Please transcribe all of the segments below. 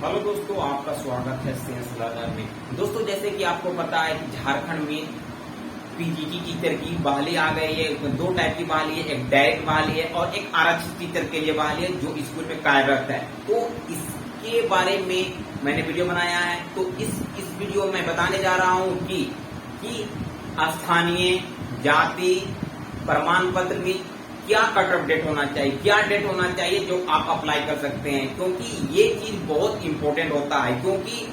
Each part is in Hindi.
हेलो दोस्तों, आपका स्वागत है सेंस लर्नर में। दोस्तों, जैसे कि आपको पता है कि झारखंड में पीजीटी टीचर की बहाली आ गई है। दो टाइप की बहाली है, एक डायरेक्ट बहाली है और एक आरक्षित टीचर के लिए बहाली है जो स्कूल में कार्यरत है। तो इसके बारे में मैंने वीडियो बनाया है। तो इस वीडियो में बताने जा रहा हूँ कि स्थानीय जाति प्रमाण पत्र में क्या कट ऑफ डेट होना चाहिए, क्या डेट होना चाहिए जो आप अप्लाई कर सकते हैं, क्योंकि ये चीज बहुत इंपॉर्टेंट होता है। क्योंकि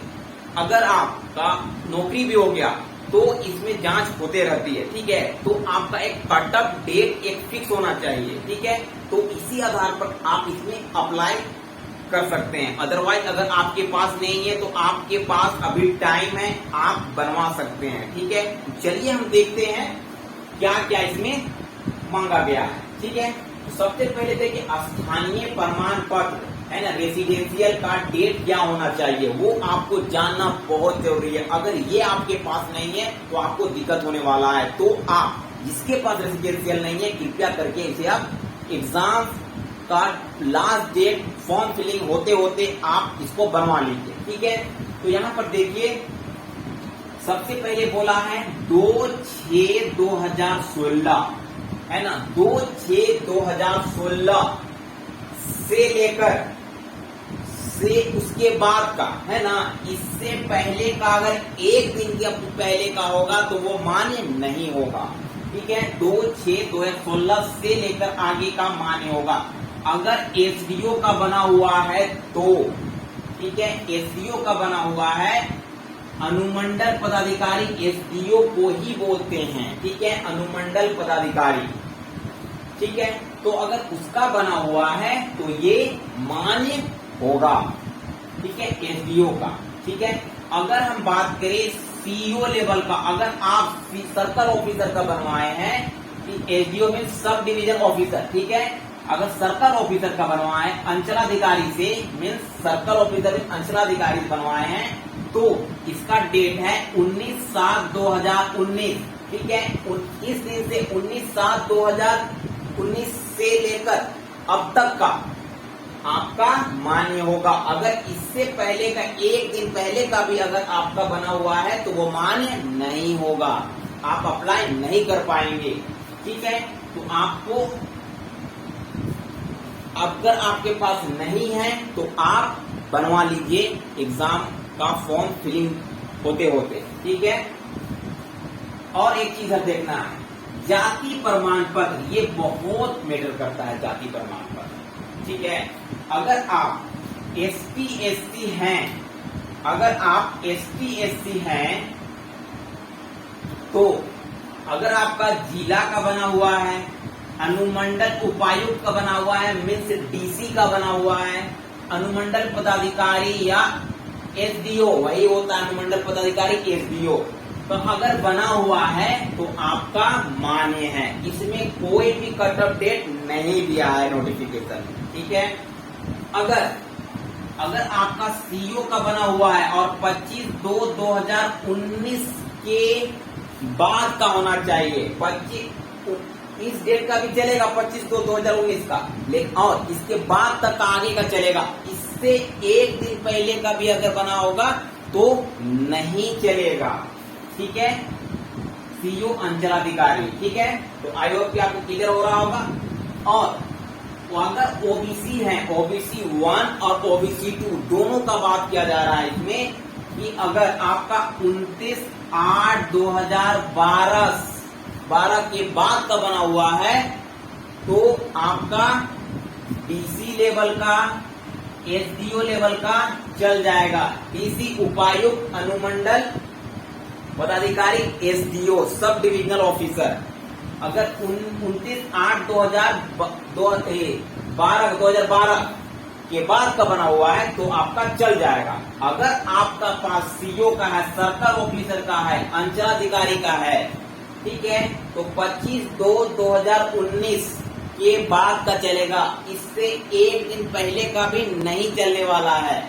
अगर आपका नौकरी भी हो गया तो इसमें जांच होते रहती है, ठीक है। तो आपका एक कट ऑफ डेट एक फिक्स होना चाहिए, ठीक है। तो इसी आधार पर आप इसमें अप्लाई कर सकते हैं। अदरवाइज अगर आपके पास नहीं है तो आपके पास अभी टाइम है, आप बनवा सकते हैं, ठीक है। चलिए हम देखते हैं क्या क्या इसमें मांगा गया है, ठीक है। तो सबसे पहले देखिए, स्थानीय प्रमाण पत्र है ना, रेसिडेंशियल का डेट क्या होना चाहिए वो आपको जानना बहुत जरूरी है। अगर ये आपके पास नहीं है तो आपको दिक्कत होने वाला है। तो आप जिसके पास रेसिडेंशियल नहीं है, कृपया करके इसे आप एग्जाम का लास्ट डेट फॉर्म फिलिंग होते होते आप इसको बनवा लीजिए, ठीक है। तो यहाँ पर देखिए, सबसे पहले बोला है 2/6/2016 है ना, 2/6/2016 से लेकर से उसके बाद का है ना। इससे पहले का अगर एक दिन के पहले का होगा तो वो मान्य नहीं होगा, ठीक है। 2/6/2016 से लेकर आगे का मान्य होगा। अगर एसडीओ का बना हुआ है तो, ठीक है, एसडीओ का बना हुआ है, अनुमंडल पदाधिकारी एसडीओ को ही बोलते हैं, ठीक है, अनुमंडल पदाधिकारी, ठीक है। तो अगर उसका बना हुआ है तो ये मान्य होगा, ठीक है, एसडीओ का, ठीक है। अगर हम बात करें सीईओ लेवल का, अगर आप सर्कल ऑफिसर का बनवाए हैं, एसडीओ में सब डिवीजन ऑफिसर, ठीक है। अगर सर्कल ऑफिसर का बनवाए अंचलाधिकारी से, मीन्स सर्कल ऑफिसर अंचलाधिकारी से बनवाए हैं, तो इसका डेट है 19/7/2019, ठीक है। इस दिन से 19/7/2019 से लेकर अब तक का आपका मान्य होगा। अगर इससे पहले का एक दिन पहले का भी अगर आपका बना हुआ है तो वो मान्य नहीं होगा, आप अप्लाई नहीं कर पाएंगे, ठीक है। तो आपको, अगर आपके पास नहीं है तो आप बनवा लीजिए एग्जाम का फॉर्म फिलिंग होते होते, ठीक है। और एक चीज देखना है, जाति प्रमाण पत्र, ये बहुत मैटर करता है, जाति प्रमाण पत्र, ठीक है। अगर आप एसटी एससी हैं, अगर आप एसटी एससी हैं तो अगर आपका जिला का बना हुआ है, अनुमंडल उपायुक्त का बना हुआ है, मीन्स डीसी का बना हुआ है, अनुमंडल पदाधिकारी या एसडीओ, वही होता है अनुमंडल पदाधिकारी एसडीओ, तो अगर बना हुआ है तो आपका मान्य है। इसमें कोई भी कट ऑफ डेट नहीं दिया है नोटिफिकेशन, ठीक है। अगर आपका सीईओ का बना हुआ है और 25/2/2019 के बाद का होना चाहिए, 25 इस डेट का भी चलेगा, 25/2/2019 का, लेकिन और इसके बाद तक का आगे का चलेगा। इससे एक दिन पहले का भी अगर बना होगा तो नहीं चलेगा, ठीक है। सीईओ अंचलाधिकारी, ठीक है। तो आई होप कि आपको क्लियर हो रहा होगा। और अगर ओबीसी है, ओबीसी 1 और ओबीसी 2 दोनों का बात किया जा रहा है इसमें, कि अगर आपका 29/8/2012 के बाद का बना हुआ है तो आपका डीसी लेवल का, एसडीओ लेवल का चल जाएगा। डीसी उपायुक्त, अनुमंडल पदाधिकारी एसडीओ, सब डिविजनल ऑफिसर, अगर 29/8/2012 के बाद का बना हुआ है तो आपका चल जाएगा। अगर आपका पास सीईओ का है, सर्कल ऑफिसर का है, अंचलाधिकारी का है, ठीक है, तो 25/2/2019 के बाद का चलेगा। इससे एक दिन पहले का भी नहीं चलने वाला है,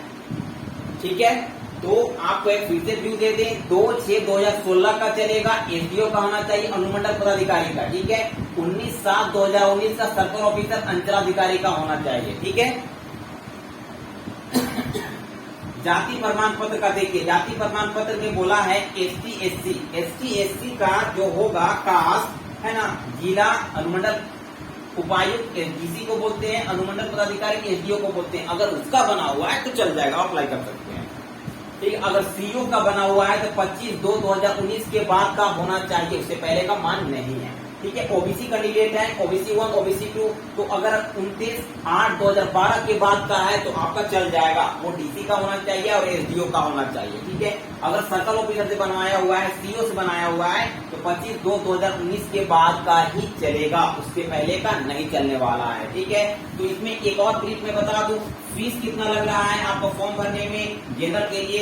ठीक है। तो आपको एक फिर से व्यू दे दें, 2/6/2016 का चलेगा, एसडीओ का होना चाहिए, अनुमंडल पदाधिकारी का, ठीक है। 19/7/2019 का सर्कल ऑफिसर अंचलाधिकारी का होना चाहिए, ठीक है। जाति प्रमाण पत्र का देखिए, जाति प्रमाण पत्र में बोला है ST/SC का जो होगा कास्ट है ना, जिला अनुमंडल उपायुक्त SDC को बोलते हैं, अनुमंडल पदाधिकारी SDO को बोलते हैं। अगर उसका बना हुआ है तो चल जाएगा, अप्लाई कर सकते हैं। ठीक है, अगर CO का बना हुआ है तो 25/2/2019 के बाद का होना चाहिए, उससे पहले का मान नहीं है। ठीक है, OBC कैंडिडेट है, OBC 1, OBC 2, तो अगर 29/8/2012 के बाद का है तो आपका चल जाएगा, वो DC का होना चाहिए और SDO का होना चाहिए। ठीक है, अगर सर्कल ऑफिसर से बनवाया हुआ है, CO से बनाया हुआ है तो 25/2/2019 के बाद का ही चलेगा, उसके पहले का नहीं चलने वाला है। ठीक है, तो इसमें एक और ब्रीफ में बता दूं, फीस कितना लग रहा है आपको फॉर्म भरने में। जनरल के लिए,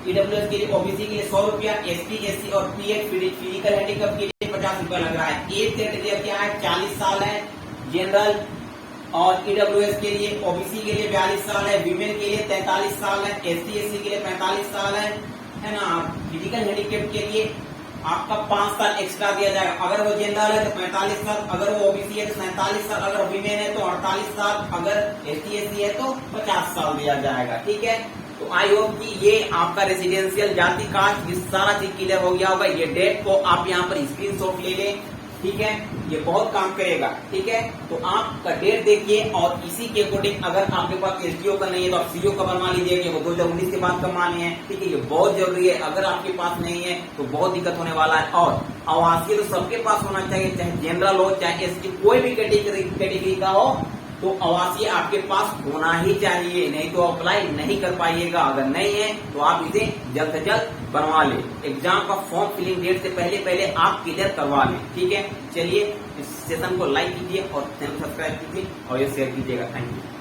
EWS के लिए, OBC के लिए 100 रुपया, ST/SC और PH फिजिकल हैंडीकैप के लिए 50 रुपया लग रहा है। एज क्राइटेरिया क्या है, 40 साल है जनरल और EWS के लिए, OBC के लिए 42 साल है, वीमेन के लिए 43 साल है, ST/SC के लिए 45 साल है ना। फिजिकल हैंडीकैप के लिए आपका 5 साल एक्स्ट्रा दिया जाएगा। अगर वो जनरल है तो 45 साल, अगर वो OBC है तो 47 साल, अगर वीमेन है तो 48 साल, अगर ST/SC है तो 50 साल दिया जाएगा। ठीक है, तो आई होप कि ये आपका रेसिडेंशियल जाति कास्ट ये सारा चीज क्लियर हो गया होगा। ये डेट को आप यहाँ पर स्क्रीनशॉट ले लें। ठीक है, ये बहुत काम करेगा। ठीक है, तो आपका डेट देखिए और इसी के अकॉर्डिंग अगर आपके पास SDO का नहीं है तो आप CO का बनवा लीजिए, वो 2019 के बाद का मान्य है। ठीक है, ये बहुत जरूरी है, अगर आपके पास नहीं है तो बहुत दिक्कत होने वाला है। और आवासीय तो सबके पास होना चाहिए, चाहे जनरल हो चाहे ST कोई भी कैटेगरी का हो, तो आवासीय आपके पास होना ही चाहिए, नहीं तो अप्लाई नहीं कर पाइएगा। अगर नहीं है तो आप इसे जल्द से जल्द बनवा लें। एग्जाम का फॉर्म फिलिंग डेट से पहले आप क्लियर करवा लें। ठीक है, चलिए इस सेशन को लाइक कीजिए और चैनल सब्सक्राइब कीजिए और ये शेयर कीजिएगा। Thank you.